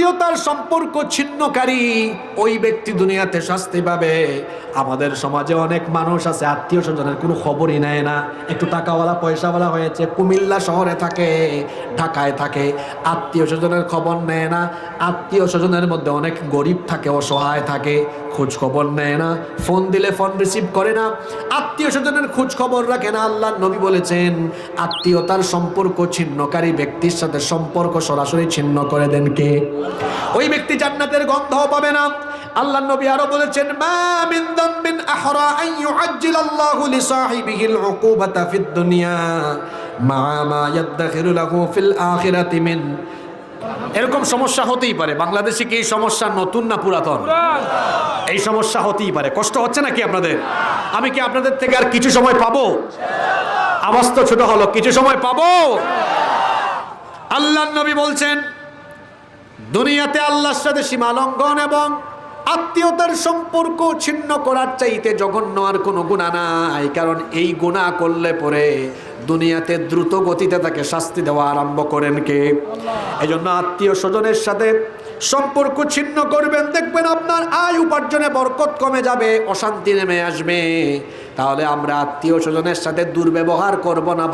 আত্মীয়তার সম্পর্ক ছিন্নকারী ওই ব্যক্তি দুনিয়াতে শাস্তি পাবে। আমাদের সমাজে অনেক মানুষ আছে আত্মীয় স্বজনের কোনো খবরই নেয় না। একটু টাকাওয়ালা পয়সাওয়ালা হয়েছে, কুমিল্লা শহরে থাকে, ঢাকায় থাকে, আত্মীয় স্বজনের খবর নেয় না। আত্মীয় স্বজনের মধ্যে অনেক গরিব থাকে, অসহায় থাকে, খোঁজ খবর নেয় না, ফোন দিলে ফোন রিসিভ করে না, আত্মীয় স্বজনের খোঁজ খবর রাখে না। আল্লাহর নবী বলেছেন আত্মীয়তার সম্পর্ক ছিন্নকারী ব্যক্তির সাথে সম্পর্ক সরাসরি ছিন্ন করে দেন কে? ওই ব্যক্তি জান্নাতের গন্ধও পাবে না। আল্লাহর নবী আরো বলেছেন মা মিন যামবিন আহরা আন ইউআজ্জিলাল্লাহু লিসাহিবিহিল উকুবাতা ফিদ দুনিয়া মা মা ইয়াদখিরু লাহু ফিল আখিরাতি মিন। এরকম সমস্যা হতেই পারে। বাংলাদেশে কি এই সমস্যা নতুন না পুরাতন? এই সমস্যা হতেই পারে। কষ্ট হচ্ছে নাকি আপনাদের? আমি কি আপনাদের থেকে আর কিছু সময় পাবো? আওয়াজ তো ছোট হলো, কিছু সময় পাবো। আল্লাহর নবী বলছেন দুনিয়াতে আল্লাহর সাথে সীমা লঙ্ঘন এবং আত্মীয়তার সম্পর্ক ছিন্ন করার চাইতে জঘন্য আর কোনো গুনাহ নাই। কারণ এই গুনাহ করলে পরে দুনিয়াতে দ্রুত গতিতে তাকে শাস্তি দেওয়া আরম্ভ করেন কে? এজন্য আত্মীয় স্বজনের সাথে সম্পর্ক ছিন্ন করবেন, দেখবেন আপনার আয় উপার্জনে বরকত কমে যাবে, অশান্তি নেমে আসবে। তাহলে আমরা আত্মীয় স্বজনের সাথে দুর্ব্যবহার করব না।